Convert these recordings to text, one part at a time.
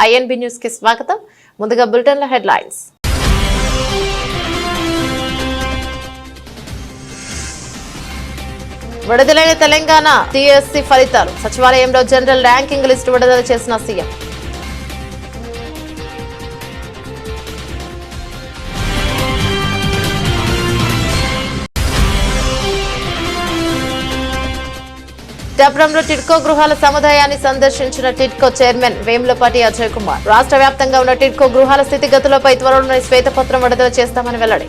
INB news కి స్వాగతం. ముందుగా బులెటిన్ల హెడ్లైన్స్. విడుదలైన తెలంగాణ టీఎస్సీ ఫలితాలు. సచివాలయంలో జనరల్ ర్యాంకింగ్ లిస్టు విడుదల చేసిన సీఎం. డబ్రంలో టిడ్కో గృహాల సముదాయాన్ని సందర్శించిన టిడ్కో చైర్మన్ వేములపాటి అజయ్ కుమార్. రాష్ట్ర వ్యాప్తంగా ఉన్న టిడ్కో గృహాల స్థితిగతులపై త్వరలోనే శ్వేతపత్రం విడుదల చేస్తామని వెల్లడి.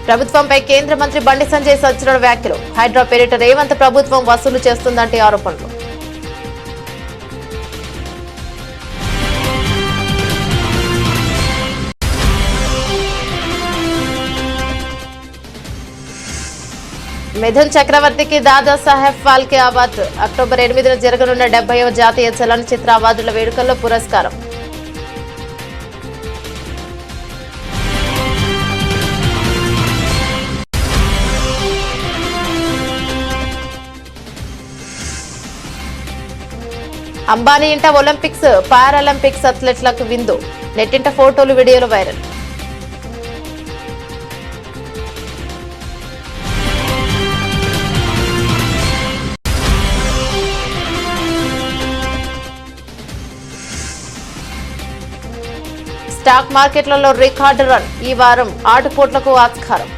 ప్రభుత్వంపై కేంద్ర మంత్రి బండి సంజయ్ సంచలన వ్యాఖ్యలు. హైడ్రా పేరిట రేవంత్ ప్రభుత్వం వసూలు చేస్తుందంటే ఆరోపణలు. మిథున్ చక్రవర్తికి దాదా సాహెబ్ ఫాల్కే అవార్డు. అక్టోబర్ 8న జరగనున్న 70వ జాతీయ చలనచిత్ర అవార్డుల వేడుకల్లో పురస్కారం. అంబానీ ఇంట ఒలింపిక్స్ పారాలింపిక్స్ అథ్లెట్లకు విందు. నెట్టింట ఫోటోలు వీడియోలు వైరల్. స్టాక్ మార్కెట్లలో రికార్డు రన్. ఈ వారం ఆటుపోట్లకు ఆస్కారం.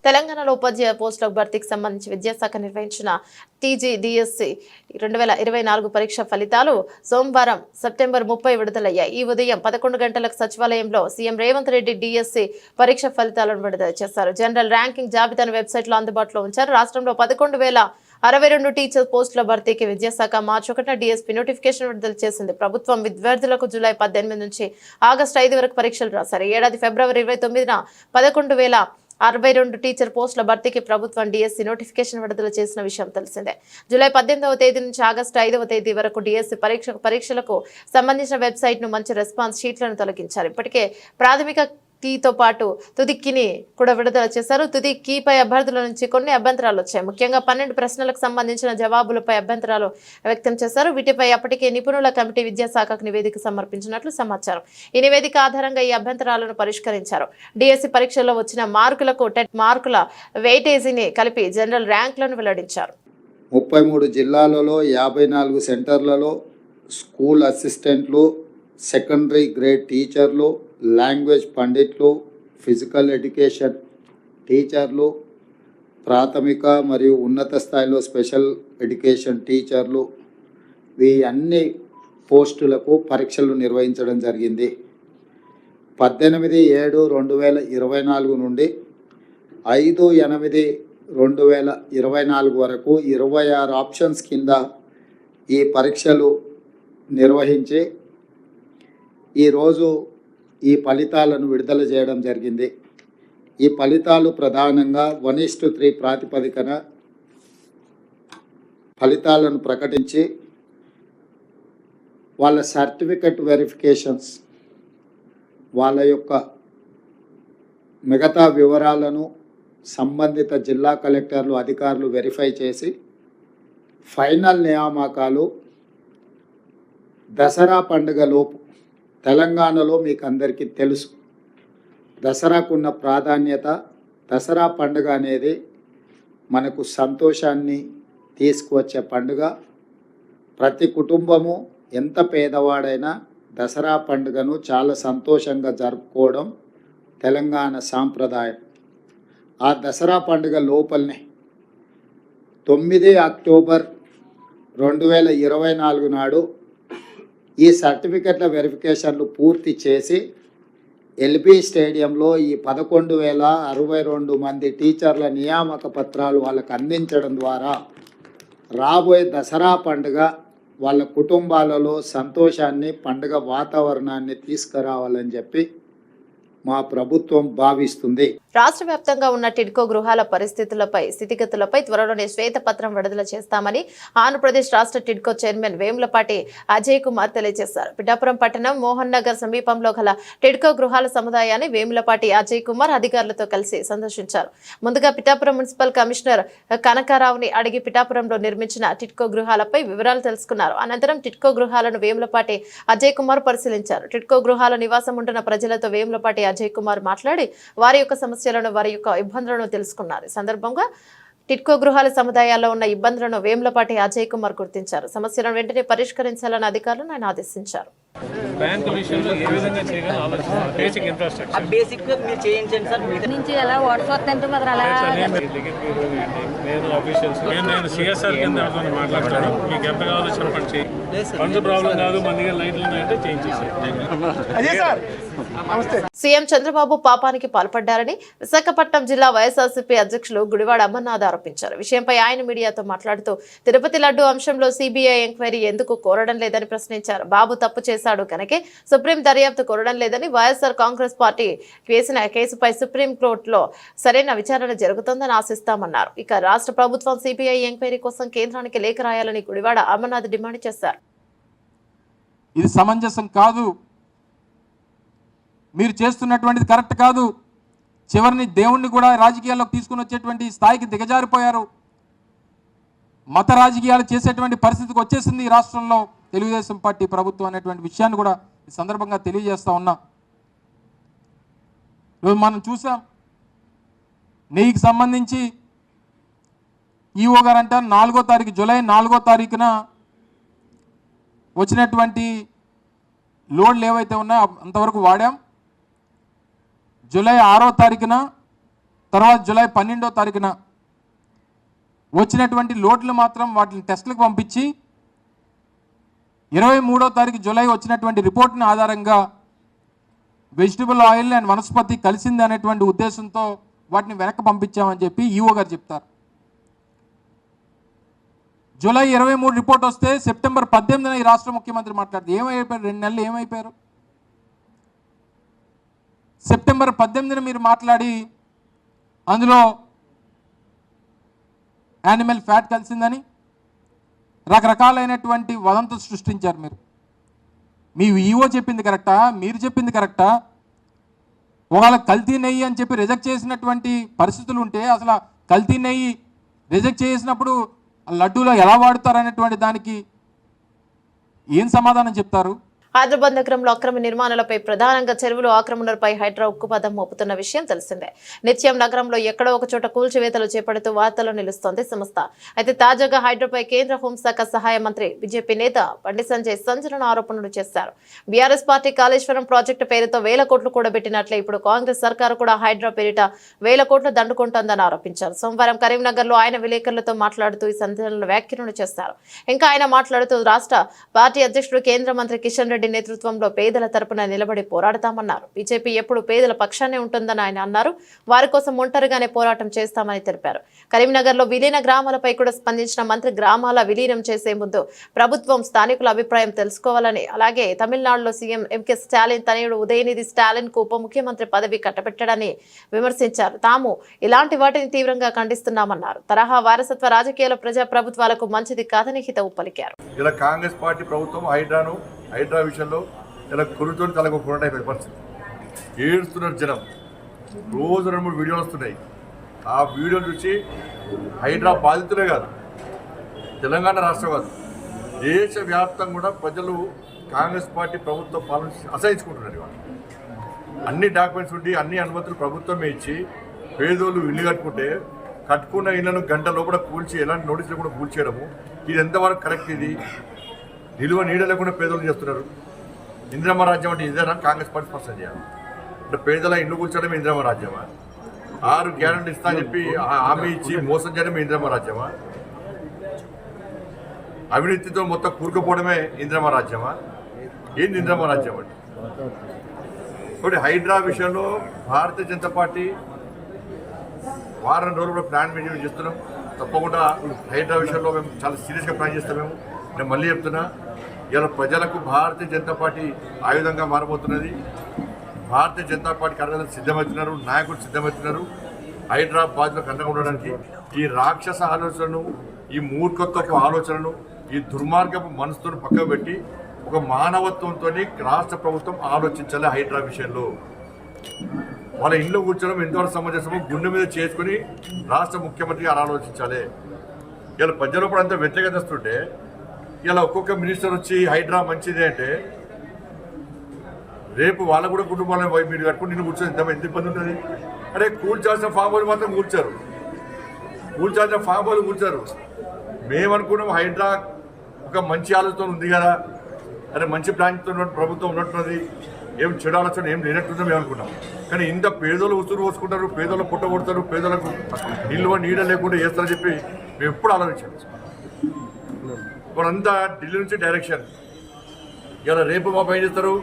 తెలంగాణలో ఉపాధ్యాయ పోస్టుల భర్తీకి సంబంధించి విద్యాశాఖ నిర్వహించిన టీజీడీఎస్సీ 2024 పరీక్ష ఫలితాలు సోమవారం సెప్టెంబర్ 30 విడుదలయ్యాయి. ఈ ఉదయం 11 గంటలకు సచివాలయంలో సీఎం రేవంత్ రెడ్డి డీఎస్సీ పరీక్ష ఫలితాలను విడుదల చేశారు. జనరల్ ర్యాంకింగ్ జాబితాను వెబ్సైట్లో అందుబాటులో ఉంచారు. రాష్ట్రంలో 11,062 టీచర్ పోస్టుల భర్తీకి విద్యాశాఖ మార్చి 1న డీఎస్పీ నోటిఫికేషన్ విడుదల చేసింది. ప్రభుత్వం విద్యార్థులకు జూలై 18 నుంచి ఆగస్టు 5 వరకు పరీక్షలు రాశారు. ఏడాది ఫిబ్రవరి 29న 11,062 టీచర్ పోస్టుల భర్తీకి ప్రభుత్వం డీఎస్సీ నోటిఫికేషన్ విడుదల చేసిన విషయం తెలిసిందే. జూలై 18వ తేదీ నుంచి ఆగస్టు 5వ తేదీ వరకు డీఎస్సీ పరీక్షలకు సంబంధించిన వెబ్సైట్ ను మంచి రెస్పాన్స్ షీట్లను తొలగించారు. ఇప్పటికే ప్రాథమిక కీతో పాటు తుది కీని కూడా విడుదల చేశారు. తుది కీపై అభ్యర్థుల నుంచి కొన్ని అభ్యంతరాలు వచ్చాయి. ముఖ్యంగా 12 ప్రశ్నలకు సంబంధించిన జవాబులపై అభ్యంతరాలు వ్యక్తం చేశారు. వీటిపై అప్పటికే నిపుణుల కమిటీ విద్యాశాఖకు నివేదిక సమర్పించినట్లు సమాచారం. ఈ నివేదిక ఆధారంగా ఈ అభ్యంతరాలను పరిష్కరించారు. డీఎస్సీ పరీక్షల్లో వచ్చిన మార్కులకు టెట్ మార్కుల వెయిటేజీని కలిపి జనరల్ ర్యాంకులను వెల్లడించారు. 33 జిల్లాలలో 54 సెంటర్లలో స్కూల్ అసిస్టెంట్లు, సెకండరీ గ్రేడ్ టీచర్లు, లాంగ్వేజ్ పండిట్లు, ఫిజికల్ ఎడ్యుకేషన్ టీచర్లు, ప్రాథమిక మరియు ఉన్నత స్థాయిలో స్పెషల్ ఎడ్యుకేషన్ టీచర్లు, ఈ అన్ని పోస్టులకు పరీక్షలు నిర్వహించడం జరిగింది. 18/7/2024 నుండి 5/8/2024 వరకు 26 ఆప్షన్స్ కింద ఈ పరీక్షలు నిర్వహించి ఈరోజు ఈ ఫలితాలను విడుదల చేయడం జరిగింది. ఈ ఫలితాలు ప్రధానంగా 1:3 ప్రాతిపదికన ఫలితాలను ప్రకటించి వాళ్ళ సర్టిఫికెట్ వెరిఫికేషన్స్, వాళ్ళ యొక్క మిగతా వివరాలను సంబంధిత జిల్లా కలెక్టర్లు, అధికారులు వెరిఫై చేసి ఫైనల్ నియామకాలు దసరా పండుగలోపు. తెలంగాణలో మీకు అందరికీ తెలుసు దసరాకున్న ప్రాధాన్యత. దసరా పండుగ అనేది మనకు సంతోషాన్ని తీసుకువచ్చే పండుగ. ప్రతి కుటుంబము ఎంత పేదవాడైనా దసరా పండుగను చాలా సంతోషంగా జరుపుకోవడం తెలంగాణ సాంప్రదాయం. ఆ దసరా పండుగ లోపలనే 9 అక్టోబర్ 2024 నాడు ఈ సర్టిఫికెట్ల వెరిఫికేషన్లు పూర్తి చేసి ఎల్బీ స్టేడియంలో ఈ 11,062 మంది టీచర్ల నియామక పత్రాలు వాళ్ళకు అందించడం ద్వారా రాబోయే దసరా పండుగ వాళ్ళ కుటుంబాలలో సంతోషాన్ని, పండుగ వాతావరణాన్ని తీసుకురావాలని చెప్పి మా ప్రభుత్వం భావిస్తుంది. రాష్ట్ర వ్యాప్తంగా ఉన్న టిడ్కో గృహాల స్థితిగతులపై త్వరలోనే శ్వేతపత్రం విడుదల చేస్తామని ఆంధ్రప్రదేశ్ రాష్ట్ర టిడ్కో చైర్మన్ వేములపాటి అజయ్ కుమార్ తెలియజేశారు. పిఠాపురం పట్టణం మోహన్ నగర్ సమీపంలో గల టిడ్కో గృహాల సముదాయాన్ని వేములపాటి అజయ్ కుమార్ అధికారులతో కలిసి సందర్శించారు. ముందుగా పిఠాపురం మున్సిపల్ కమిషనర్ కనకారావుని అడిగి పిఠాపురంలో నిర్మించిన టిడ్కో గృహాలపై వివరాలు తెలుసుకున్నారు. అనంతరం టిడ్కో గృహాలను వేములపాటి అజయ్ కుమార్ పరిశీలించారు. టిడ్కో గృహాల నివాసం ఉంటున్న ప్రజలతో వేములపాటి అజయ్ కుమార్ మాట్లాడి వారి యొక్క సమస్యలను, వారి యొక్క ఇబ్బందులను తెలుసుకున్నారు. ఈ సందర్భంగా టిడ్కో గృహాల సముదాయాల్లో ఉన్న ఇబ్బందులను వేములపాటి అజయ్ కుమార్ గుర్తించారు. సమస్యలను వెంటనే పరిష్కరించాలని అధికారులను ఆయన ఆదేశించారు. బ్యాంకు విషయంలో ఏ విధంగా చేయగలం ఆలోచిస్తున్నారు. బేసిక్ ఇన్ఫ్రాస్ట్రక్చర్ బేసిక్ మీరు చేయించండి సార్. నుంచి ఎలా వాట్స్ వస్తుంటే మరి అలా నేను ఆఫీషియల్స్ నేను సిఎస్ఆర్ కింద ఎవరితో మాట్లాడతాను. మీకు ఎంత కావాలో చెప్పండి. చేయి ఫండ్స్ ప్రాబ్లం కాదు, మన దగ్గర లైట్లు ఉన్నాయంటే చేయించేసి. సీఎం చంద్రబాబు పాపానికి పాల్పడ్డారని విశాఖపట్నం జిల్లా వైఎస్ఆర్సీపీ అధ్యక్షులు గుడివాడ అమర్నాథ్ ఆరోపించారు. విషయంపై ఆయన మీడియాతో మాట్లాడుతూ తిరుపతి లడ్డు అంశంలో సిబిఐ ఎంక్వైరీ ఎందుకు కోరడం లేదని ప్రశ్నించారు. బాబు తప్పు చేశాడు కనుకే సుప్రీం దర్యాప్తు కోరడం లేదని, వైఎస్ఆర్ కాంగ్రెస్ పార్టీ వేసిన కేసుపై సుప్రీం కోర్టులో సరైన విచారణ జరుగుతుందని ఆశిస్తామన్నారు. ఇక రాష్ట్ర ప్రభుత్వం సిబిఐ ఎంక్వైరీ కోసం కేంద్రానికి లేఖ రాయాలని గుడివాడ అమర్నాథ్ డిమాండ్ చేశారు. ఇది సమంజసం కాదు, మీరు చేస్తున్నటువంటిది కరెక్ట్ కాదు. చివరిని దేవుణ్ణి కూడా రాజకీయాల్లోకి తీసుకుని వచ్చేటువంటి స్థాయికి దిగజారిపోయారు. మత రాజకీయాలు చేసేటువంటి పరిస్థితికి వచ్చేసింది ఈ రాష్ట్రంలో తెలుగుదేశం పార్టీ ప్రభుత్వం అనేటువంటి విషయాన్ని కూడా ఈ సందర్భంగా తెలియజేస్తా ఉన్నా. ఈరోజు మనం చూసాం, నెయ్యికి సంబంధించి ఈఓ గారు అంటారు 4వ తారీఖు జూలై 4వ తారీఖున వచ్చినటువంటి లోడ్లు ఏవైతే ఉన్నాయో అంతవరకు వాడాం. జూలై 6వ తారీఖున, తర్వాత జూలై 12వ తారీఖున వచ్చినటువంటి లోడ్లు మాత్రం వాటిని టెస్టులకు పంపించి 23వ తారీఖు జూలై వచ్చినటువంటి రిపోర్ట్ని ఆధారంగా వెజిటబుల్ ఆయిల్ అండ్ వనస్పతి కలిసింది అనేటువంటి ఉద్దేశంతో వాటిని వెనక్కి పంపించామని చెప్పి ఈఓ గారు చెప్తారు. జూలై 23 రిపోర్ట్ వస్తే సెప్టెంబర్ 18న ఈ రాష్ట్ర ముఖ్యమంత్రి మాట్లాడుతూ ఏమైపోయారు, 2 నెలలు ఏమైపోయారు. సెప్టెంబర్ 18న మీరు మాట్లాడి అందులో యానిమల్ ఫ్యాట్ కలిసిందని రకరకాలైనటువంటి వదంతులు సృష్టించారు. మీ ఈఓ చెప్పింది కరెక్టా, మీరు చెప్పింది కరెక్టా? ఒకవేళ కల్తీ నెయ్యి అని చెప్పి రిజెక్ట్ చేసినటువంటి పరిస్థితులు ఉంటే అసలు కల్తీ నెయ్యి రిజెక్ట్ చేసినప్పుడు లడ్డూలో ఎలా వాడుతారనేటువంటి దానికి ఏం సమాధానం చెప్తారు? హైదరాబాద్ నగరంలో అక్రమ నిర్మాణాలపై ప్రధానంగా చెరువులు ఆక్రమణలపై హైడ్రా ఉక్కుపాదం మోపుతున్న విషయం తెలిసిందే. నిత్యం నగరంలో ఎక్కడో ఒక చోట కూల్చివేతలు చేపడుతూ వార్తల్లో నిలుస్తోంది సంస్థ. అయితే తాజాగా హైడ్రాపై కేంద్ర హోంశాఖ సహాయ మంత్రి బీజేపీ నేత బండి సంజయ్ సంచలన ఆరోపణలు చేశారు. బీఆర్ఎస్ పార్టీ కాళేశ్వరం ప్రాజెక్టు పేరుతో 1000 కోట్లు కూడా పెట్టినట్లే ఇప్పుడు కాంగ్రెస్ సర్కారు కూడా హైడ్రా పేరిట 1000 కోట్లు దండుకుంటోందని ఆరోపించారు. సోమవారం కరీంనగర్ లో ఆయన విలేకరులతో మాట్లాడుతూ ఈ సంచలన వ్యాఖ్యలను చేశారు. ఇంకా ఆయన మాట్లాడుతూ రాష్ట్ర పార్టీ అధ్యక్షుడు కేంద్ర మంత్రి కిషన్ రెడ్డి నేతృత్వంలో పేదల తరపున నిలబడి పోరాడతామన్నారు. బీజేపీ ఎప్పుడు పేదల పక్షానే ఉంటుందని ఆయన అన్నారు. వారి కోసం ఒంటరిగానే పోరాటం చేస్తామని తెలిపారు. కరీంనగర్ లో విలీన గ్రామాలపై కూడా స్పందించిన మంత్రి గ్రామాల విలీనం చేసే ముందు ప్రభుత్వం స్థానికుల అభిప్రాయం తెలుసుకోవాలని, అలాగే తమిళనాడులో సీఎం ఎంకే స్టాలిన్ తనయుడు ఉదయనిధి స్టాలిన్ కు ఉప ముఖ్యమంత్రి పదవి కట్టబెట్టడాన్ని విమర్శించారు. తాము ఇలాంటి వాటిని తీవ్రంగా ఖండిస్తున్నామన్నారు. తరహా వారసత్వ రాజకీయాల ప్రజా ప్రభుత్వాలకు మంచిది కాదని హితవు పలికారు. ఇలా కాంగ్రెస్ పార్టీ ప్రభుత్వం హైడ్రా విషయంలో ఇలా కొరుతో తలకు పోరాటం పరిస్థితి. ఏడుస్తున్నారు జనం. రోజు 2-3 వీడియోలు వస్తున్నాయి. ఆ వీడియోలు చూసి హైడ్రా బాధితులే కాదు, తెలంగాణ రాష్ట్రం కాదు, దేశవ్యాప్తంగా కూడా ప్రజలు కాంగ్రెస్ పార్టీ ప్రభుత్వ పాలన అసహించుకుంటున్నారు. ఇవాళ అన్ని డాక్యుమెంట్స్ ఉండి అన్ని అనుమతులు ప్రభుత్వమే ఇచ్చి పేదోళ్ళు ఇల్లు కట్టుకున్న ఇళ్లను గంట లోపల కూల్చి ఎలాంటి నోటీసులు కూడా కూల్చేయడము, ఇది ఎంతవరకు కరెక్ట్? ఇది నిలువ నీడ లేకుండా పేదలు చేస్తున్నారు. ఇందిరమ్మ రాజ్యం అంటే ఇదేనా? కాంగ్రెస్ పార్టీ స్పష్టం చేయాలి. అంటే పేదల ఇల్లు కూర్చోవడం ఇందిరమ్మ రాజ్యమా? 6 గ్యారెంటీ ఇస్తా అని చెప్పి హామీ ఇచ్చి మోసం చేయడమే ఇందిరమ్మ రాజ్యమా? అవినీతితో మొత్తం కూరుకుపోవడమే ఇందిరమ్మ రాజ్యమా? ఏంది ఇందిరమ్మ రాజ్యం అంటే? కాబట్టి హైడ్రా విషయంలో భారతీయ జనతా పార్టీ వారం రోజులు కూడా ప్లాన్ మెయింటైన్ చేస్తున్నాం. తప్పకుండా హైడ్రా విషయంలో మేము చాలా సీరియస్గా ప్లాన్ చేస్తాం. నేను మళ్ళీ చెప్తున్నా, ఇలా ప్రజలకు భారతీయ జనతా పార్టీ ఆయుధంగా మారబోతున్నది. భారతీయ జనతా పార్టీ కార్యకర్తలు సిద్ధమవుతున్నారు, నాయకులు సిద్ధమవుతున్నారు హైదరాబాద్లో అండగా ఉండడానికి. ఈ రాక్షస ఆలోచనను, ఈ మూర్ఖత్వపు ఆలోచనను, ఈ దుర్మార్గపు మనసుతో పక్కకు పెట్టి ఒక మానవత్వంతో రాష్ట్ర ప్రభుత్వం ఆలోచించాలి. హైదరాబాద్ విషయంలో వాళ్ళ ఇంట్లో కూర్చోవడం ఎంతవరకు సమంజసమో గుండె మీద చేసుకుని రాష్ట్ర ముఖ్యమంత్రి ఆలోచించాలి. ఇలా ప్రజలు కూడా అంత వ్యతిరేకతస్తుంటే ఇలా ఒక్కొక్క మినిస్టర్ వచ్చి హైదరాబాద్ మంచిది అంటే రేపు వాళ్ళ కూడా కుటుంబాలను మీరు కట్టుకుని నిన్ను కూర్చొని ఎంత ఇబ్బంది ఉంటుంది. అరే కూల్చాల్సిన ఫామ్ హౌస్ మాత్రం కూర్చారు, కూల్చాల్సిన ఫామ్ హౌస్ కూర్చారు. మేమనుకున్నాం హైదరాబాద్ ఒక మంచి ఆలోచన ఉంది కదా, అరే మంచి ప్లాన్తో ప్రభుత్వం ఉన్నట్టున్నది, ఏం చెడు ఆలోచన ఏం లేనట్టుందో మేము అనుకున్నాం. కానీ ఇంత పేదోళ్ళు ఉసురు పోసుకుంటారు, పేదోళ్ళు పుట్ట కొడతారు, పేదోళ్ళకు నీడ లేకుండా చేస్తారని చెప్పి మేము ఎప్పుడు ఆలోచించాం. వాళ్ళంతా ఢిల్లీ నుంచి డైరెక్షన్. ఇలా రేపు బాబు ఏం చేస్తారు,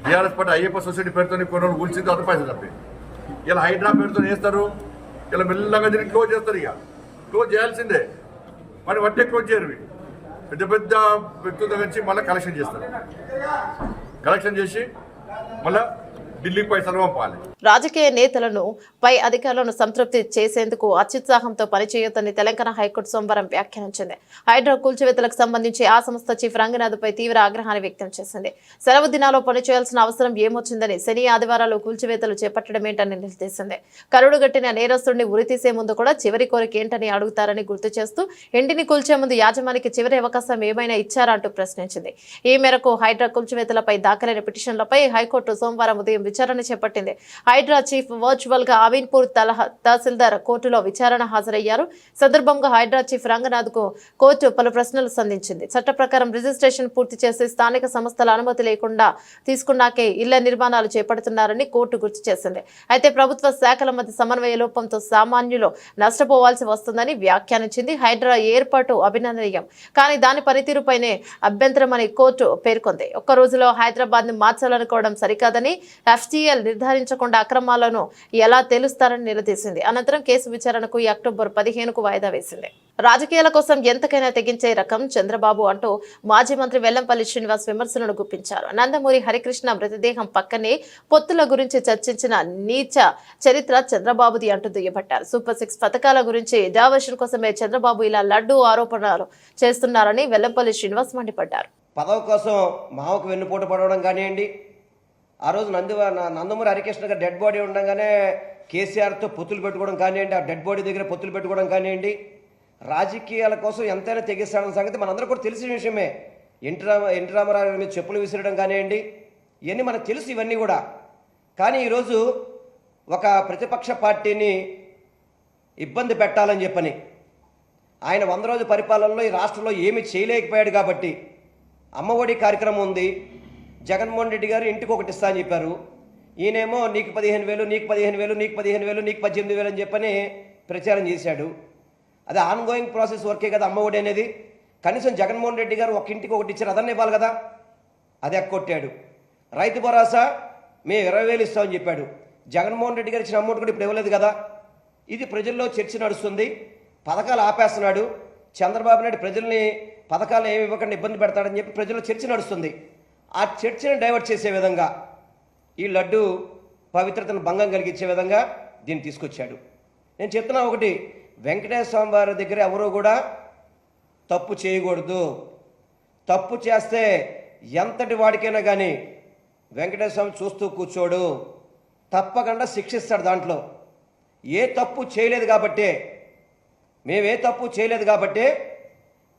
బీఆర్ఎస్ పార్టీ అయ్యప్ప సొసైటీ పేరుతో కొన్ని రోజులు కూల్చింది, అంత పైసలు తప్పి ఇలా హైదరాబాద్ పేరుతో చేస్తారు. ఇలా మెల్లగా దీన్ని క్లోజ్ చేస్తారు. ఇక క్లోజ్ చేయాల్సిందే, మరి వట్టే క్లోజ్ చేయరు. పెద్ద పెద్ద వ్యక్తుల దగ్గర నుంచి మళ్ళీ కలెక్షన్ చేస్తారు. కలెక్షన్ చేసి మళ్ళీ ఢిల్లీకి పైసలు పంపాలి. రాజకీయ నేతలను పై అధికారులను సంతృప్తి చేసేందుకు అత్యుత్సాహంతో పనిచేయొద్దని తెలంగాణ హైకోర్టు సోమవారం వ్యాఖ్యానించింది. హైడ్రా కూల్చివేతలకు సంబంధించి ఆ సంస్థ చీఫ్ రంగనాథ్పై తీవ్ర ఆగ్రహాన్ని వ్యక్తం చేసింది. సెలవు దినాల్లో పనిచేయాల్సిన అవసరం ఏమొచ్చిందని, శని ఆదివారాలు కూల్చివేతలు చేపట్టడమేంటని నిలదీసింది. కరుడుగట్టిన నేరస్తుడిని ఉరితీసే ముందు కూడా చివరి కోరిక ఏంటని అడుగుతారని గుర్తు చేస్తూ ఇంటిని కూల్చే ముందు యాజమానికి చివరి అవకాశం ఏమైనా ఇచ్చారా అంటూ ప్రశ్నించింది. ఈ మేరకు హైడ్రా కూల్చివేతలపై దాఖలైన పిటిషన్లపై హైకోర్టు సోమవారం ఉదయం విచారణ చేపట్టింది. హైడ్రా చీఫ్ వర్చువల్ గా అమీన్పూర్ తహసీల్దార్ కోర్టులో విచారణ హాజరయ్యారు. సందర్భంగా హైడ్రా చీఫ్ రంగనాథ్ కు కోర్టు పలు ప్రశ్నలు సంధించింది. చట్ట ప్రకారం రిజిస్ట్రేషన్ పూర్తి చేసి స్థానిక సంస్థల అనుమతి లేకుండా తీసుకున్నాకే ఇళ్ల నిర్మాణాలు చేపడుతున్నారని కోర్టు గుర్తు చేసింది. అయితే ప్రభుత్వ శాఖల మధ్య సమన్వయ లోపంతో సామాన్యులు నష్టపోవాల్సి వస్తుందని వ్యాఖ్యానించింది. హైడ్రా ఏర్పాటు అభినందనీయం, కానీ దాని పనితీరుపైనే అభ్యంతరమని కోర్టు పేర్కొంది. ఒక్క రోజులో హైదరాబాద్ ను మార్చాలనుకోవడం సరికాదని, FTL నిర్ధారించకుండా అక్రమాలను ఎలా తెలుస్తారని నిలదీసింది. అనంతరం కేసు విచారణకు ఈ అక్టోబర్ 15కు వాయిదా వేసింది. రాజకీయాల కోసం ఎంతకైనా తెగించే రకం చంద్రబాబు అంటూ మాజీ మంత్రి వెల్లంపల్లి శ్రీనివాస్ విమర్శలను గుప్పించారు. నందమూరి హరికృష్ణ మృతదేహం పక్కనే పొత్తుల గురించి చర్చించిన నీచ చరిత్ర చంద్రబాబుది అంటూ దుయ్యబట్టారు. సూపర్ 6 పథకాల గురించి డైవర్షన్ కోసమే చంద్రబాబు ఇలా లడ్డూ ఆరోపణలు చేస్తున్నారని వెల్లంపల్లి శ్రీనివాస్ మండిపడ్డారు. పదవి కోసం మావకు వెన్నుపోటు పడవడం కానివ్వండి, ఆ రోజు నందమూరి హరికృష్ణ గారు డెడ్ బాడీ ఉండగానే కేసీఆర్తో పొత్తులు పెట్టుకోవడం కానివ్వండి, ఆ డెడ్ బాడీ దగ్గర పొత్తులు పెట్టుకోవడం కానివ్వండి, రాజకీయాల కోసం ఎంతైనా తెగిస్తాడన్న సంగతి మనందరూ కూడా తెలిసిన విషయమే. ఎన్టీ రామారావు మీద చెప్పులు విసిరడం కానివ్వండి, ఇవన్నీ మనకు తెలుసు ఇవన్నీ కూడా. కానీ ఈరోజు ఒక ప్రతిపక్ష పార్టీని ఇబ్బంది పెట్టాలని చెప్పని ఆయన 100 రోజుల పరిపాలనలో ఈ రాష్ట్రంలో ఏమీ చేయలేకపోయాడు కాబట్టి అమ్మఒడి కార్యక్రమం ఉంది. జగన్మోహన్ రెడ్డి గారు ఇంటికి ఒకటి ఇస్తా అని చెప్పారు. ఈయనేమో నీకు 15,000, నీకు 15,000, నీకు 15,000, నీకు 18,000 అని చెప్పని ప్రచారం చేశాడు. అది ఆన్గోయింగ్ ప్రాసెస్ వర్కే కదా అమ్మఒడి అనేది. కనీసం జగన్మోహన్ రెడ్డి గారు ఒక ఇంటికి ఒకటి ఇచ్చారు, అదన్నీ ఇవ్వాలి కదా, అది ఎక్కొట్టాడు. రైతు భరోసా మేము 20,000 ఇస్తామని చెప్పాడు. జగన్మోహన్ రెడ్డి గారు ఇచ్చిన అమౌంట్ కూడా ఇప్పుడు ఇవ్వలేదు కదా. ఇది ప్రజల్లో చర్చ నడుస్తుంది. పథకాలు ఆపేస్తున్నాడు చంద్రబాబు నాయుడు, ప్రజల్ని పథకాలు ఏమి ఇవ్వకుండా ఇబ్బంది పెడతాడని చెప్పి ప్రజల్లో చర్చ నడుస్తుంది. ఆ చర్చను డైవర్ట్ చేసే విధంగా, ఈ లడ్డు పవిత్రతను భంగం కలిగించే విధంగా దీన్ని తీసుకొచ్చాడు. నేను చెప్తున్నా ఒకటి, వెంకటేశ్వర స్వామి వారి దగ్గర ఎవరూ కూడా తప్పు చేయకూడదు. తప్పు చేస్తే ఎంతటి వాడికైనా కానీ వెంకటేశ్వర స్వామి చూస్తూ కూర్చోడు, తప్పకుండా శిక్షిస్తాడు. దాంట్లో ఏ తప్పు చేయలేదు కాబట్టే,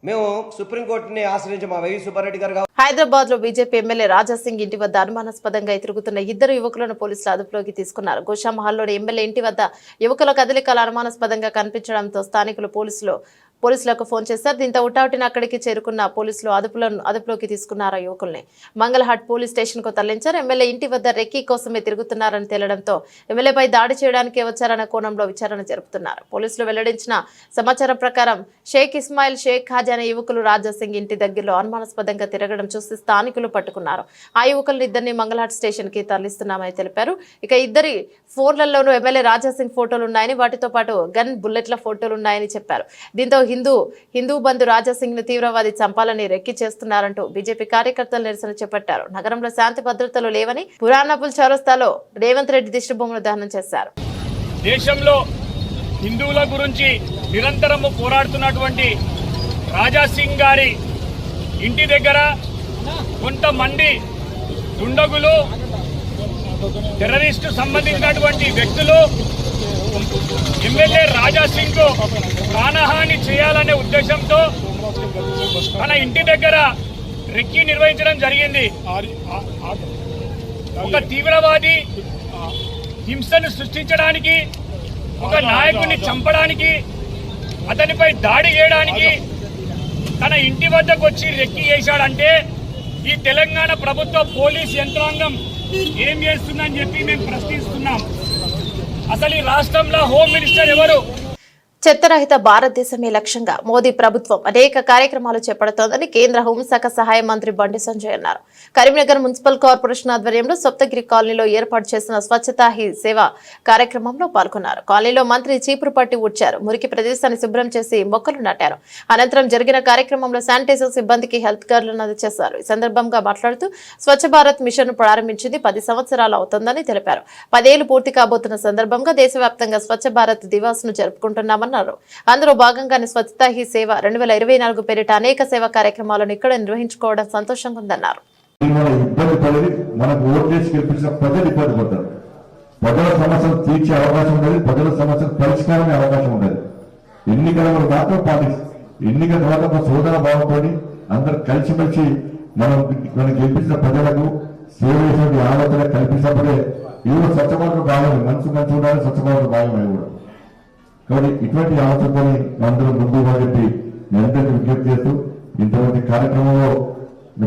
మేము సుప్రీంకోర్టుని ఆశ్రయించి మా వైవి సుబ్బారెడ్డి గారు. హైదరాబాద్ లో బీజేపీ ఎమ్మెల్యే రాజాసింగ్ ఇంటి వద్ద అనుమానాస్పదంగా తిరుగుతున్న 2 యువకులను పోలీసులు అదుపులోకి తీసుకున్నారు. గోషామహల్లోని ఎమ్మెల్యే ఇంటి వద్ద యువకుల కదలికలు అనుమానాస్పదంగా కనిపించడంతో స్థానికులు పోలీసులకు ఫోన్ చేశారు. దీంతో ఉటావుటిన అక్కడికి చేరుకున్న పోలీసులు అదుపులోకి తీసుకున్నారు. యువకుల్ని మంగళహాట్ పోలీస్ స్టేషన్ కు తరలించారు. ఎమ్మెల్యే ఇంటి వద్ద రెక్కీ కోసమే తిరుగుతున్నారని తేలడంతో ఎమ్మెల్యేపై దాడి చేయడానికి వచ్చారన్న కోణంలో విచారణ జరుపుతున్నారు. పోలీసులు వెల్లడించిన సమాచారం ప్రకారం షేక్ ఇస్మాయిల్, షేక్ ఖాజా అనే యువకులు రాజాసింగ్ ఇంటి దగ్గరలో అనుమానాస్పదంగా తిరగడం చూసి స్థానికులు పట్టుకున్నారు. ఆ యువకులను ఇద్దరిని మంగళహాట్ స్టేషన్ కి తరలిస్తున్నామని తెలిపారు. ఇక ఇద్దరి ఫోన్లలోనూ ఎమ్మెల్యే రాజాసింగ్ ఫోటోలు ఉన్నాయని, వాటితో పాటు గన్, బుల్లెట్ల ఫోటోలు ఉన్నాయని చెప్పారు. దీంతో హిందూ బంధు రాజాసింగ్ ను తీవ్రవాది చంపాలని రెక్కి చేస్తున్నారంటూ బీజేపీ కార్యకర్తలు నిరసన చేపట్టారు. నగరంలో శాంతి భద్రతలు లేవని పురాణపుల్ చౌరస్తాలో రేవంత్ రెడ్డి దిష్టిబొమ్మను దహనం చేశారు. దేశంలో హిందువుల గురించి నిరంతరము పోరాడుతున్నటువంటి రాజాసింగ్ గారి ఇంటి దగ్గర కొంతమంది దుండగులు టెర్రరిస్టు సంబంధించినటువంటి వ్యక్తులు ఎమ్మెల్యే రాజాసింగ్ కు ప్రాణహాని చేయాలనే ఉద్దేశంతో తన ఇంటి దగ్గర రెక్కి నిర్వహించడం జరిగింది. ఒక తీవ్రవాది హింసను సృష్టించడానికి, ఒక నాయకుడిని చంపడానికి, అతనిపై దాడి చేయడానికి తన ఇంటి వద్దకు వచ్చి రెక్కి చేశాడంటే ఈ తెలంగాణ ప్రభుత్వ పోలీస్ యంత్రాంగం ఏం చేస్తుందని చెప్పి మేము ప్రశ్నిస్తున్నాం. అసలు ఈ రాష్ట్రంలో హోమ్ మినిస్టర్ ఎవరు? చెత్తరహిత భారతదేశమే లక్ష్యంగా మోదీ ప్రభుత్వం అనేక కార్యక్రమాలు చేపడుతోందని కేంద్ర హోంశాఖ సహాయ మంత్రి బండి సంజయ్ అన్నారు. కరీంనగర్ మున్సిపల్ కార్పొరేషన్ ఆధ్వర్యంలో సప్తగిరి కాలనీలో ఏర్పాటు చేసిన స్వచ్ఛతా హీ సేవ కార్యక్రమంలో పాల్గొన్నారు. కాలనీలో మంత్రి చీపురు పట్టి ఊడ్చారు. మురికి ప్రదేశాన్ని శుభ్రం చేసి మొక్కలు నాటారు. అనంతరం జరిగిన కార్యక్రమంలో శానిటైజర్ సిబ్బందికి హెల్త్ కార్డులను అందజేశారు. ఈ సందర్భంగా మాట్లాడుతూ స్వచ్ఛ భారత్ మిషన్ ప్రారంభించింది 10 సంవత్సరాలు అవుతోందని తెలిపారు. 10 ఏళ్లు పూర్తి కాబోతున్న సందర్భంగా దేశవ్యాప్తంగా స్వచ్ఛ భారత్ దివాస్ ను జరుపుకుంటున్నామని అందులో భాగంగానే స్వచ్ఛతా హీ సేవ 2024 పేరిట అనేక సేవా కార్యక్రమాలను ఇక్కడ నిర్వహించుకోవడం సంతోషంగా ఉందన్నారు. ఇబ్బంది పడేది మనకు ఓట్లేసి గెలిపించిన ప్రజలు ఇబ్బంది పడతారు. ప్రజల సమస్యలు తీర్చే అవకాశం ఉండదు, ప్రజల సమస్యలు పరిష్కారమే అవకాశం ఉండదు. ఎన్నికల మాత్రం పాటిస్తారు. ఎన్నికల తర్వాత మన సోదర భావంతో అందరూ కలిసిమెలిసి మనం గెలిపించిన ప్రజలకు సేవ చేసే ఆలోచన కల్పించినప్పుడే ఇది స్వచ్ఛమైన భాగం, మనసు మంచి ఉండాలి, స్వచ్ఛమైన భాగమే కూడా. కాబట్టి ఇటువంటి ఆలోచనతో అందరూ ముందు చెప్పి నేను అందరికీ విజ్ఞప్తి చేస్తూ ఇంతమంది కార్యక్రమంలో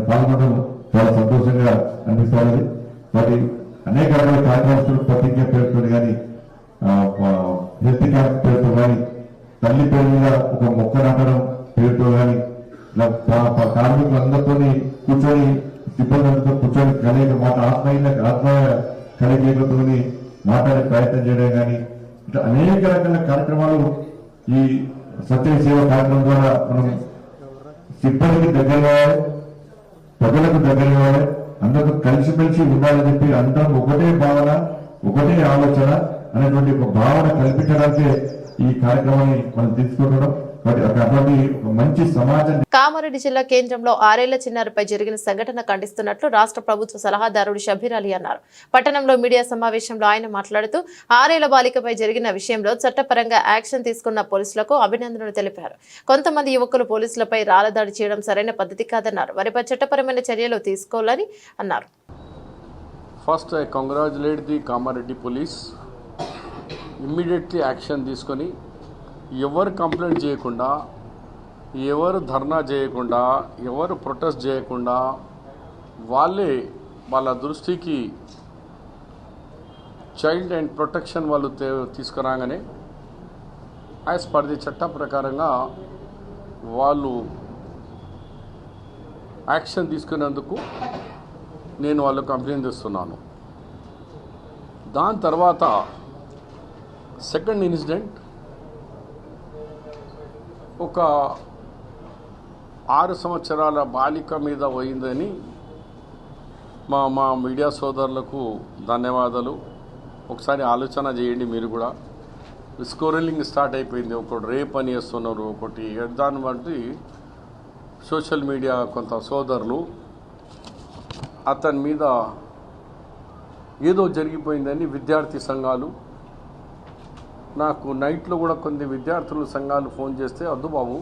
పాల్గొనడం చాలా సంతోషంగా అనిపిస్తుంది. మరి అనేక రకాల కార్యక్రమాలు ప్రతిజ్ఞ పేరుతో కానీ, హెల్త్ క్యాంప్ పేరుతో కానీ, తల్లి పేరు మీద ఒక మొక్క నాటడం పేరుతో కానీ, కార్మికులందరితో కూర్చొని సిబ్బందితో కూర్చొని అనేక మాట ఆత్మ కలిగేతో మాట్లాడే ప్రయత్నం చేయడం కానీ, ఇట్లా అనేక రకాల కార్యక్రమాలు ఈ స్వచ్ఛ సేవ కార్యక్రమం ద్వారా మనం సిబ్బందికి దగ్గర కావాలి, ప్రజలకు దగ్గర కావాలి, అందరితో కలిసిమెలిసి ఉండాలని చెప్పి అందరం ఒకటే భావన, ఒకటే ఆలోచన అనేటువంటి ఒక భావన కల్పించడానికే ఈ కార్యక్రమాన్ని మనం తీసుకుంటున్నాం. మంచి సమాజం. కామారెడ్డి జిల్లా కేంద్రంలో 6 ఏళ్ల చిన్నారిపై జరిగిన సంఘటన ఖండిస్తున్నట్లు రాష్ట్ర ప్రభుత్వ సలహాదారుడు షబీర్ అలీ అన్నారు. పట్టణంలో మీడియా సమావేశంలో ఆయన మాట్లాడుతూ 6 ఏళ్ల బాలికపై జరిగిన విషయంలో చట్టపరంగా యాక్షన్ తీసుకున్న పోలీసులకు అభినందనలు తెలిపారు. కొంతమంది యువకులు పోలీసులపై రాళ్లదాడి చేయడం సరైన పద్ధతి కాదన్నారు. వారిపై చట్టపరమైన చర్యలు తీసుకోవాలని అన్నారు. First I congratulate the Kamareddy police. Immediately action తీసుకొని ఎవరు కంప్లైంట్ చేయకుండా, ఎవరు ధర్నా చేయకుండా, ఎవరు ప్రొటెస్ట్ చేయకుండా వాళ్ళ దృష్టికి చైల్డ్ అండ్ ప్రొటెక్షన్ వాళ్ళు తీసుకురాగానే యాజ్ పర్ ది చట్టం ప్రకారంగా వాళ్ళు యాక్షన్ తీసుకునేందుకు నేను వాళ్ళకు కంప్లైంట్ ఇస్తున్నాను. దాని తర్వాత సెకండ్ ఇన్సిడెంట్ ఒక 6 సంవత్సరాల బాలిక మీద పోయిందని మా మీడియా సోదరులకు ధన్యవాదాలు. ఒకసారి ఆలోచన చేయండి మీరు కూడా. స్కోరలింగ్ స్టార్ట్ అయిపోయింది. ఒకటి రేప్ అని వేస్తున్నారు, ఒకటి దాన్ని బట్టి సోషల్ మీడియా కొంత సోదరులు అతని మీద ఏదో జరిగిపోయిందని విద్యార్థి సంఘాలు, నాకు నైట్లో కూడా కొన్ని విద్యార్థుల సంఘాలు ఫోన్ చేస్తే, వద్దు బాబు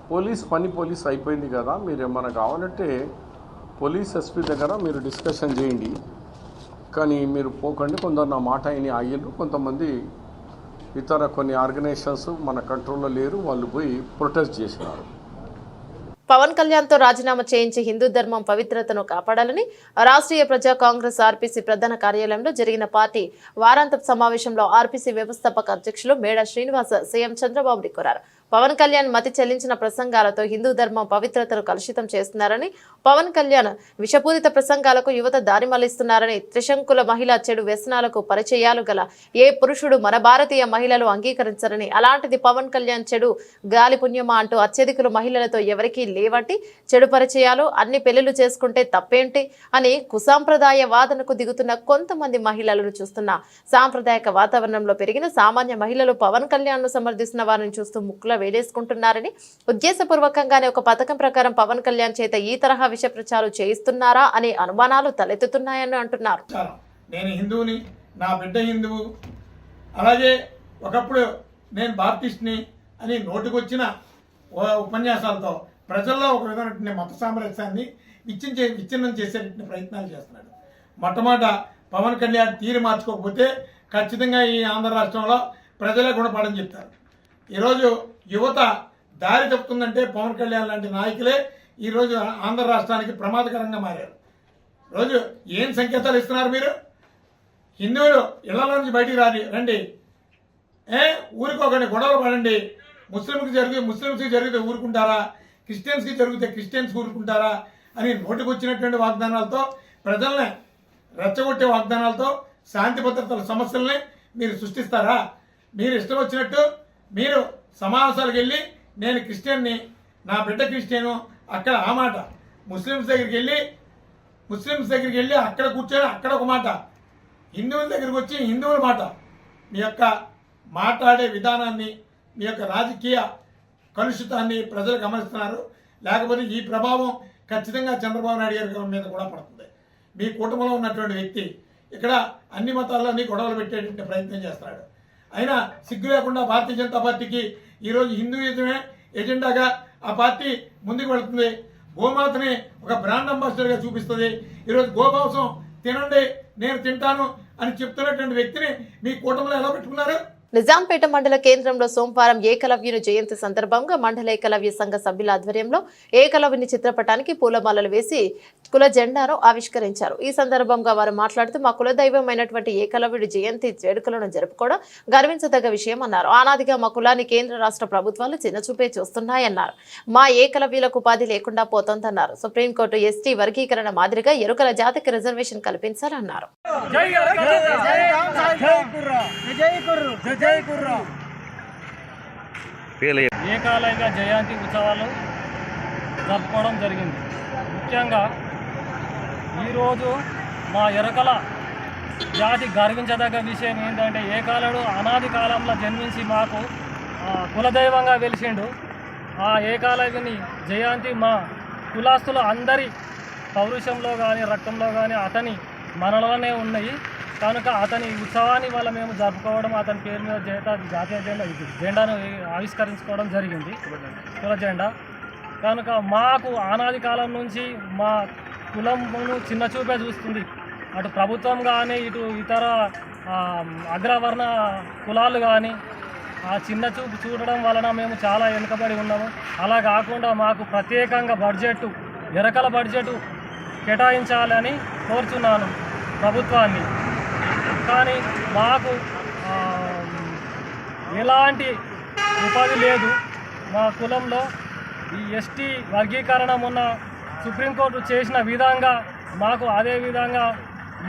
పోలీస్ అయిపోయింది కదా, మీరు ఏమైనా కావాలంటే పోలీస్ ఎస్పీ దగ్గర మీరు డిస్కషన్ చేయండి, కానీ మీరు పోకండి. కొందరు నా మాట అయిన ఆగిళ్ళు, కొంతమంది ఇతర కొన్ని ఆర్గనైజేషన్స్ మన కంట్రోల్లో లేరు, వాళ్ళు పోయి ప్రొటెస్ట్ చేసినారు. పవన్ కళ్యాణ్ తో రాజీనామా చేయించి హిందూ ధర్మం పవిత్రతను కాపాడాలని రాష్ట్రీయ ప్రజా కాంగ్రెస్ ఆర్పీసీ ప్రధాన కార్యాలయంలో జరిగిన పార్టీ వారాంతపు సమావేశంలో ఆర్పీసీ వ్యవస్థాపక అధ్యక్షులు మేడా శ్రీనివాస్ సీఎం చంద్రబాబుని కోరారు. పవన్ కళ్యాణ్ మతి చెల్లించిన ప్రసంగాలతో హిందూ ధర్మం పవిత్రతను కలుషితం చేస్తున్నారని, పవన్ కళ్యాణ్ విషపూరిత ప్రసంగాలకు యువత దారి మళ్లిస్తున్నారని, త్రిశంకుల మహిళా చెడు వ్యసనాలకు పరిచయాలు గల ఏ పురుషుడు మన భారతీయ మహిళలు అంగీకరించరని, అలాంటిది పవన్ కళ్యాణ్ చెడు గాలి పుణ్యమా అంటూ అత్యధికులు మహిళలతో ఎవరికీ లేవంటి, చెడు పరిచయాలు, అన్ని పెళ్లిళ్లు చేసుకుంటే తప్పేంటి అని కుసాంప్రదాయ వాదనకు దిగుతున్న కొంతమంది మహిళలను చూస్తున్న సాంప్రదాయక వాతావరణంలో పెరిగిన సామాన్య మహిళలు పవన్ కళ్యాణ్ ను సమర్థిస్తున్న వారిని చూస్తూ ముక్కులో వేలేసుకుంటున్నారని, ఉద్దేశపూర్వకంగానే ఒక పథకం ప్రకారం పవన్ కళ్యాణ్ చేత ఈ తరహా విష ప్రచారం చేయిస్తున్నారా అనే అనుమానాలు తలెత్తుతున్నాయని అంటున్నారు. నేను హిందువుని, నా బిడ్డ హిందువు, అలాగే ఒకప్పుడు నేను బాప్టిస్ట్ని అని నోటికొచ్చిన ఉపన్యాసాలతో ప్రజల్లో ఒక విధమైన మత సామరస్యాన్ని విచ్ఛిన్నం చేసేటువంటి ప్రయత్నాలు చేస్తున్నాడు. మొట్టమొదట పవన్ కళ్యాణ్ తీరు మార్చుకోకపోతే ఖచ్చితంగా ఈ ఆంధ్ర రాష్ట్రంలో ప్రజలే గుణపాఠం చెప్తారు. ఈరోజు యువత దారి తప్పుతుందంటే పవన్ కళ్యాణ్ లాంటి నాయకులే ఈరోజు ఆంధ్ర రాష్ట్రానికి ప్రమాదకరంగా మారారు. రోజు ఏం సంకేతాలు ఇస్తున్నారు మీరు? హిందువులు ఇళ్లలో నుంచి బయటికి రండి, ఊరుకోకండి, గొడవలు పడండి, ముస్లింస్కి జరిగితే ఊరుకుంటారా, క్రిస్టియన్స్కి జరిగితే క్రిస్టియన్స్ ఊరుకుంటారా అని నోటికొచ్చినటువంటి వాగ్దానాలతో, ప్రజల్ని రెచ్చగొట్టే వాగ్దానాలతో శాంతి భద్రతల సమస్యల్ని మీరు సృష్టిస్తారా? మీరు ఇష్టం వచ్చినట్టు మీరు సమావేశాలకు వెళ్ళి నేను క్రిస్టియన్ని, నా బిడ్డ క్రిస్టియను, అక్కడ ఆ మాట, ముస్లిమ్స్ దగ్గరికి వెళ్ళి అక్కడ కూర్చొని అక్కడ ఒక మాట, హిందువుల దగ్గరికి వచ్చి హిందువుల మాట, మీ యొక్క మాట్లాడే విధానాన్ని, మీ యొక్క రాజకీయ కలుషితాన్ని ప్రజలు గమనిస్తున్నారు. లేకపోతే ఈ ప్రభావం ఖచ్చితంగా చంద్రబాబు నాయుడు గారి మీద కూడా పడుతుంది. మీ కుటుంబంలో ఉన్నటువంటి వ్యక్తి ఇక్కడ అన్ని మతాల్లోని గొడవలు పెట్టేటువంటి ప్రయత్నం చేస్తున్నాడు. అయినా సిగ్గు లేకుండా భారతీయ జనతా పార్టీకి ఈరోజు హిందూయిజమే ఎజెండాగా ఆ పార్టీ ముందుకు వెళుతుంది. గోమాతని ఒక బ్రాండ్ అంబాసిడర్గా చూపిస్తుంది. ఈరోజు గోమాంసం తినండి, నేను తింటాను అని చెప్తున్నటువంటి వ్యక్తిని మీ కూటమిలో ఎలా పెట్టుకున్నారు? నిజాంపేట మండల కేంద్రంలో సోమవారం ఏకలవ్యుని జయంతి సందర్భంగా మండల ఏకలవ్య సంఘ సభ్యుల ఆధ్వర్యంలో ఏకలవ్యుని చిత్రపటానికి పూలమాలలు వేసి కుల జెండాను ఆవిష్కరించారు. ఈ సందర్భంగా వారు మాట్లాడుతూ మా కులదైవమైనటువంటి ఏకలవ్యుడి జయంతి వేడుకలను జరుపుకోవడం గర్వించదగ్గ విషయం అన్నారు. ఆనాదిగా మా కులాన్ని కేంద్ర రాష్ట్ర ప్రభుత్వాలు చిన్నచూపే చూస్తున్నాయన్నారు. మా ఏకలవ్యులకు ఉపాధి లేకుండా పోతోందన్నారు. సుప్రీంకోర్టు ఎస్టీ వర్గీకరణ మాదిరిగా ఎరుకల జాతికి రిజర్వేషన్ కల్పించాలన్నారు. ఏకలవ్య జయంతి ఉత్సవాలు జరుపుకోవడం జరిగింది. ముఖ్యంగా ఈరోజు మా ఎరుకల జాతి గర్వించదగ్గ విషయం ఏంటంటే ఏకలవ్యుడు అనాది కాలంలో జన్మించి మాకు కులదైవంగా వెలిసిండు. ఆ ఏకలవ్యుని జయంతి మా కులాస్తులు అందరి పౌరుషంలో కానీ రక్తంలో కానీ అతని మనలోనే ఉన్నాయి. కనుక అతని ఉత్సవాన్ని వల్ల మేము జరుపుకోవడం, అతని పేరు మీద జాతీయ జెండాను ఆవిష్కరించుకోవడం జరిగింది, కుల జెండా. కనుక మాకు ఆనాది కాలం నుంచి మా కులమును చిన్నచూపే చూస్తుంది. అటు ప్రభుత్వం కానీ ఇటు ఇతర అగ్రవర్ణ కులాలు కానీ ఆ చిన్న చూపు చూడడం వలన మేము చాలా వెనుకబడి ఉన్నాము. అలా కాకుండా మాకు ప్రత్యేకంగా బడ్జెట్, ఎరకల బడ్జెట్ కేటాయించాలని కోరుచున్నాను ప్రభుత్వాన్ని. కానీ మాకు ఎలాంటి ఉపాధి లేదు. మా కులంలో ఈ ఎస్టీ వర్గీకరణ మొన్న సుప్రీంకోర్టు చేసిన విధంగా మాకు అదే విధంగా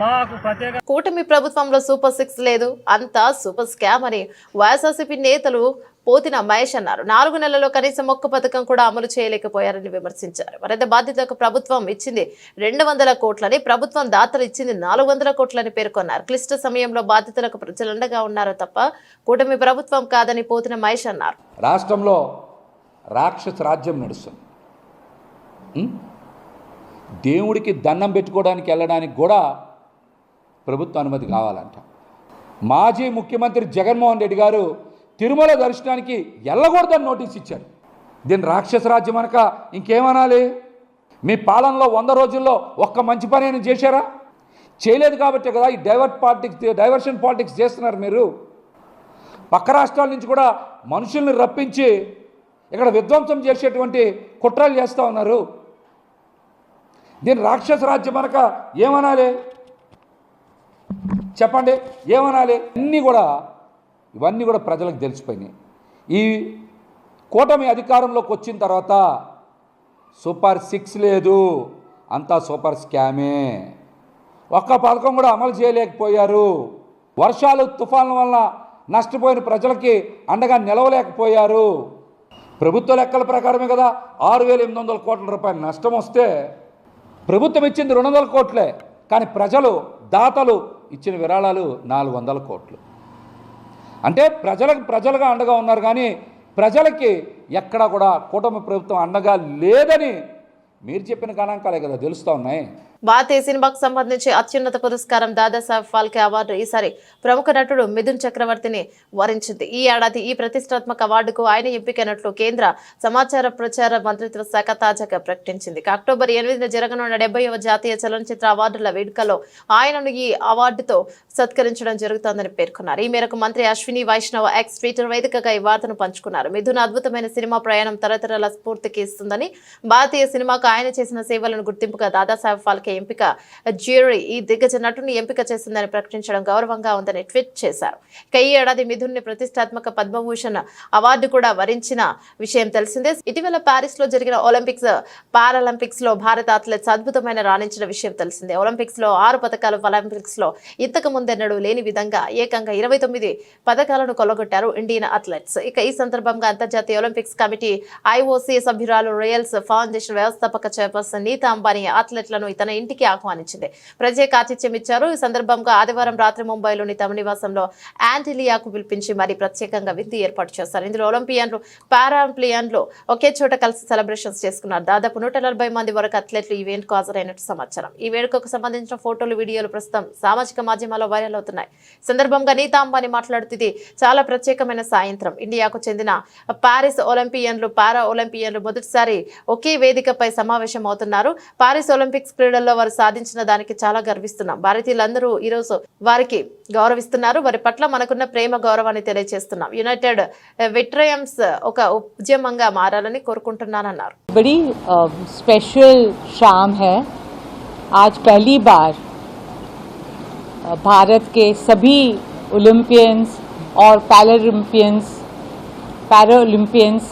మాకు ప్రత్యేక. కూటమి ప్రభుత్వంలో సూపర్ 6 లేదు, అంతా సూపర్ స్కామ్ అని వైఎస్ఆర్సీపీ నేతలు పోతిన మహేష్ అన్నారు. 4 నెలల్లో కనీసం ఒక్క పథకం కూడా అమలు చేయలేకపోయారని విమర్శించారు. వరద బాధితులకు ప్రభుత్వం ఇచ్చింది 200 కోట్లని, ప్రభుత్వం దాతలు ఇచ్చింది 400 కోట్లని పేర్కొన్నారు. క్లిష్ట సమయంలో బాధితులకు ప్రజలండగా ఉన్నారు తప్ప కూటమి ప్రభుత్వం కాదని పోతిన మహేష్ అన్నారు. రాష్ట్రంలో రాక్షస రాజ్యం నడుస్తుంది. దేవుడికి దండం పెట్టుకోవడానికి వెళ్ళడానికి కూడా ప్రభుత్వ అనుమతి కావాలంట. మాజీ ముఖ్యమంత్రి జగన్మోహన్ రెడ్డి గారు తిరుమల దర్శనానికి వెళ్ళకూడదని నోటీస్ ఇచ్చారు. దీన్ని రాక్షస రాజ్యం అనక ఇంకేమనాలి? మీ పాలనలో 100 రోజుల్లో ఒక్క మంచి పని అయినా చేశారా? చేయలేదు కాబట్టే కదా ఈ డైవర్షన్ పాలిటిక్స్ చేస్తున్నారు మీరు. పక్క రాష్ట్రాల నుంచి కూడా మనుషుల్ని రప్పించి ఇక్కడ విధ్వంసం చేసేటువంటి కుట్రలు చేస్తూ ఉన్నారు. దీన్ని రాక్షస రాజ్యం అనక ఏమనాలి చెప్పండి? ఏమనాలి? ఇవన్నీ కూడా ప్రజలకు తెలిసిపోయినాయి. ఈ కూటమి అధికారంలోకి వచ్చిన తర్వాత సూపర్ 6 లేదు, అంతా సూపర్ స్కామే. ఒక్క పథకం కూడా అమలు చేయలేకపోయారు. వర్షాలు తుఫాన్ల వల్ల నష్టపోయిన ప్రజలకి అండగా నిలవలేకపోయారు. ప్రభుత్వ లెక్కల ప్రకారమే కదా 6,800 కోట్ల రూపాయలు నష్టం వస్తే ప్రభుత్వం ఇచ్చింది 200 కోట్లే, కానీ ప్రజలు దాతలు ఇచ్చిన విరాళాలు 400 కోట్లు. అంటే ప్రజలుగా అండగా ఉన్నారు, కానీ ప్రజలకి ఎక్కడా కూడా కూటమి ప్రభుత్వం అండగా లేదని మీరు చెప్పిన గణాంకాలే కదా తెలుస్తూ ఉన్నాయి. భారతీయ సినిమాకు సంబంధించి అత్యున్నత పురస్కారం దాదాసాహెబ్ ఫాల్కే అవార్డు ఈసారి ప్రముఖ నటుడు మిథున్ చక్రవర్తిని వరించింది. ఈ ఏడాది ఈ ప్రతిష్టాత్మక అవార్డుకు ఆయన ఎంపికైనట్లు కేంద్ర సమాచార ప్రచార మంత్రిత్వ శాఖ తాజాగా ప్రకటించింది. అక్టోబర్ 8న జరగనున్న 70వ జాతీయ చలనచిత్ర అవార్డుల వేడుకలో ఆయనను ఈ అవార్డుతో సత్కరించడం జరుగుతోందని పేర్కొన్నారు. ఈ మేరకు మంత్రి అశ్విని వైష్ణవ్ ఎక్స్ ట్విట్టర్ వేదికగా ఈ వార్తను పంచుకున్నారు. మిథున్ అద్భుతమైన సినిమా ప్రయాణం తరతరాల స్ఫూర్తికి ఇస్తుందని, భారతీయ సినిమాకు ఆయన చేసిన సేవలను గుర్తింపుగా దాదాసాహెబ్ ఫాల్కే ఎంపిక జ్యూరీ ఈ దిగ్గజ నటుని ఎంపిక చేసిందని ప్రకటించడం గౌరవంగా ఉందని ట్వీట్ చేశారు. ఇక ఈ ఏడాది మిథున్ ని ప్రతిష్టాత్మక పద్మభూషణ్ అవార్డు కూడా వరించిన విషయం తెలిసిందే. ఇటీవల ప్యారిస్ లో జరిగిన ఒలింపిక్స్ పారాలింపిక్స్ లో భారత అథ్లెట్స్ అద్భుతమైన రాణించిన విషయం తెలిసిందే. ఒలింపిక్స్ లో 6 పథకాలు, పారాలింపిక్స్ లో ఇంతకు ముందెన్నడూ లేని విధంగా ఏకంగా 29 పథకాలను కొల్లగొట్టారు ఇండియన్ అథ్లెట్స్. ఇక ఈ సందర్భంగా అంతర్జాతీయ ఒలింపిక్స్ కమిటీ ఐఓసీ సభ్యురాలు రాయల్స్ ఫౌండేషన్ వ్యవస్థాపక చైర్పర్సన్ నీతా అంబానీ అథ్లెట్లను తన ఇంటికి ఆహ్వానించింది. ప్రత్యేక ఆతిథ్యం ఇచ్చారు. ఈ సందర్భంగా ఆదివారం రాత్రి ముంబైలోని తమ నివాసంలో యాంటిలియాకు పిలిపించి మరీ ప్రత్యేకంగా విందు ఏర్పాటు చేశారు. ఇందులో ఒలింపియన్లు, పారాలింపియన్లు ఒకే చోట కలిసి సెలబ్రేషన్స్ చేసుకున్నారు. దాదాపు 140 మంది వరకు అథ్లెట్లు ఈవెంట్ కు హాజరైనట్టు సమాచారం. ఈ వేడుకకు సంబంధించిన ఫోటోలు, వీడియోలు ప్రస్తుతం సామాజిక మాధ్యమాల్లో వైరల్ అవుతున్నాయి. సందర్భంగా నీతా అంబానీ మాట్లాడుతూ ఇది చాలా ప్రత్యేకమైన సాయంత్రం. ఇండియాకు చెందిన పారిస్ ఒలింపియన్లు, పారా ఒలింపియన్లు మొదటిసారి ఒకే వేదికపై సమావేశం అవుతున్నారు. పారిస్ ఒలింపిక్స్ క్రీడల్లో వారు సాధించిన దానికి చాలా గర్విస్తున్నాం. భారతీయులందరూ ఈరోజు వారికి గౌరవిస్తున్నారు. వారి పట్ల మనకున్న ప్రేమ, గౌరవాన్ని తెలియజేస్తున్నాం. యునైటెడ్ విట్రయమ్స్ ఒక ఉద్యమంగా మారాలని కోరుకుంటున్నానన్నారు. बड़ी स्पेशल शाम है। आज पहली बार भारत के सभी ओलंपियंस और पैरालंपियंस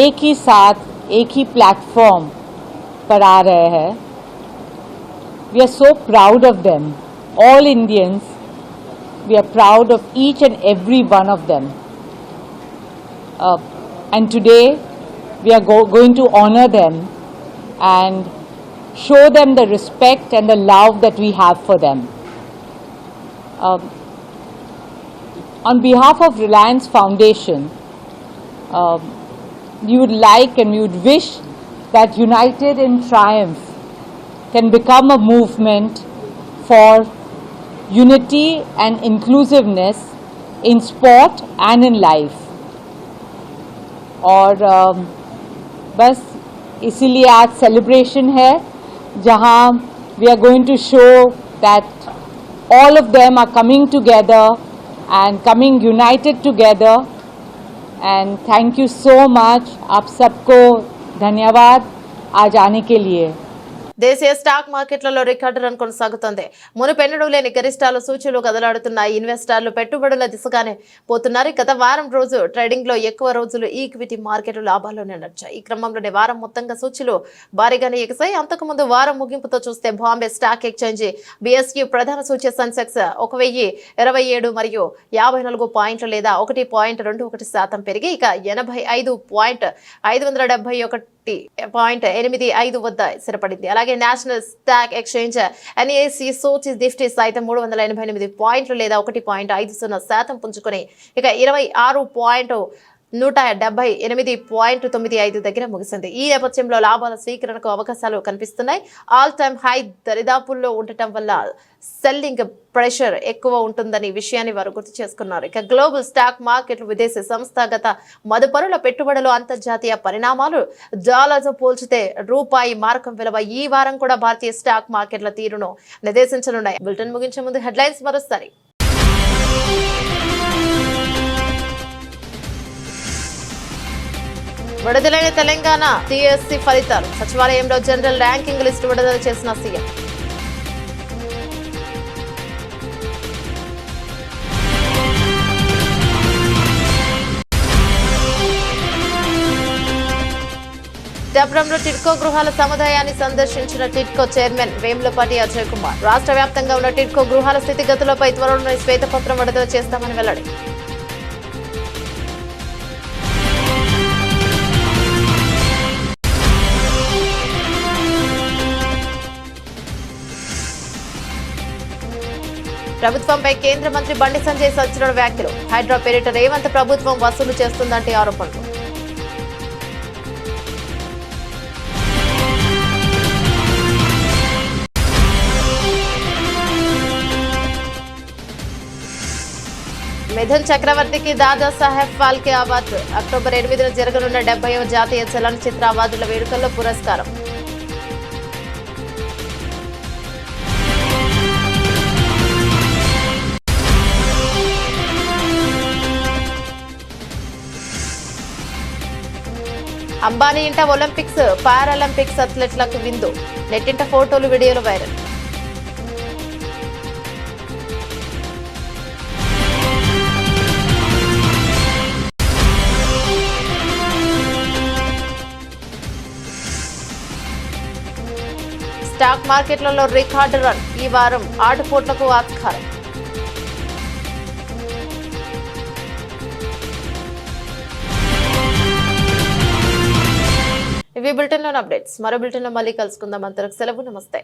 एक ही साथ, एक ही प्लेटफॉर्म पर आ रहे हैं. We are so proud of them. All Indians, we are proud of each and every one of them. And today, we are going to honor them and show them the respect and the love that we have for them. On behalf of Reliance Foundation, we would like and we would wish that United in Triumph can become a movement for unity and inclusiveness in sport and in life. और बस इसीलिए आज celebration है जहां we are going to show that all of them are coming together and coming united together. And thank you so much. आप सबको धन्यवाद आज आने के लिए. దేశీయ స్టాక్ మార్కెట్లలో రికార్డు రన్ కొనసాగుతోంది. మునుపెన్నడూ లేని గరిష్టాలు సూచీలు కదలాడుతున్నాయి. ఇన్వెస్టర్లు పెట్టుబడుల దిశగానే పోతున్నారు. గత వారం రోజు ట్రేడింగ్ లో ఎక్కువ రోజులు ఈక్విటీ మార్కెట్లు లాభాల్లోనే నడిచాయి. ఈ క్రమంలోనే వారం మొత్తంగా సూచీలు భారీగానే ఎగిసాయి. అంతకుముందు వారం ముగింపుతో చూస్తే బాంబే స్టాక్ ఎక్స్చేంజ్ BSE ప్రధాన సూచీ సెన్సెక్స్ 1027 మరియు 54 పాయింట్లు లేదా 1.21% పెరిగి ఇక 85.571.85 వద్ద స్థిరపడింది. అలాగే నేషనల్ స్టాక్ ఎక్స్చేంజ్ NSE సూచీ నిఫ్టీ సైతం 388 పాయింట్లు లేదా 1.50% పుంజుకొని ఇక 26.178.95 దగ్గర ముగిసింది. ఈ నేపథ్యంలో లాభాల స్వీకరణకు అవకాశాలు కనిపిస్తున్నాయి. ఆల్ టైమ్ హై దరిదాపుల్లో ఉండటం వల్ల సెల్లింగ్ ప్రెషర్ ఎక్కువ ఉంటుందని విషయాన్ని వారు గుర్తు చేసుకున్నారు. ఇక గ్లోబల్ స్టాక్ మార్కెట్లు, విదేశీ సంస్థాగత మదుపరుల పెట్టుబడులు, అంతర్జాతీయ పరిణామాలు, డాలర్తో పోల్చితే రూపాయి మారకం విలువ ఈ వారం కూడా భారతీయ స్టాక్ మార్కెట్ల తీరును నిర్దేశించనున్నాయి. బులెటిన్ ముగించే ముందు హెడ్లైన్స్ మరోసారి. విడుదలైన తెలంగాణ DSC ఫలితాలు. సచివాలయంలో జనరల్ ర్యాంకింగ్ లిస్టు విడుదల చేసిన సీఎం. డబ్రంలో టిడ్కో గృహాల సముదాయాన్ని సందర్శించిన టిడ్కో చైర్మన్ వేములపాటి అజయ్ కుమార్. రాష్ట్ర వ్యాప్తంగా ఉన్న టిడ్కో గృహాల స్థితిగతులపై త్వరలోనే శ్వేతపత్రం విడుదల చేస్తామని వెల్లడి. ప్రభుత్వంపై కేంద్ర మంత్రి బండి సంజయ్ సంచలన వ్యాఖ్యలు. హైడ్రా పేరిట రేవంత్ ప్రభుత్వం వసూలు చేస్తుందంటే ఆరోపణలు. మిథున్ చక్రవర్తికి దాదాసాహెబ్ ఫాల్కే అవార్డు. అక్టోబర్ 8న జరగనున్న 70వ జాతీయ చలనచిత్ర అవార్డుల వేడుకల్లో పురస్కారం. అంబానీ ఇంట ఒలింపిక్స్ పారాలింపిక్స్ అథ్లెట్లకు విందు. నెట్టింట ఫోటోలు వీడియోలు వైరల్. స్టాక్ మార్కెట్లలో రికార్డు రన్. ఈ వారం ఆటుపోట్లకు ఆస్కారం. ఇవి బులెటిన్లోని అప్డేట్స్. మరో బులెటిన్లో మళ్ళీ కలుసుకుందాం. అంతవరకు సెలవు. నమస్తే.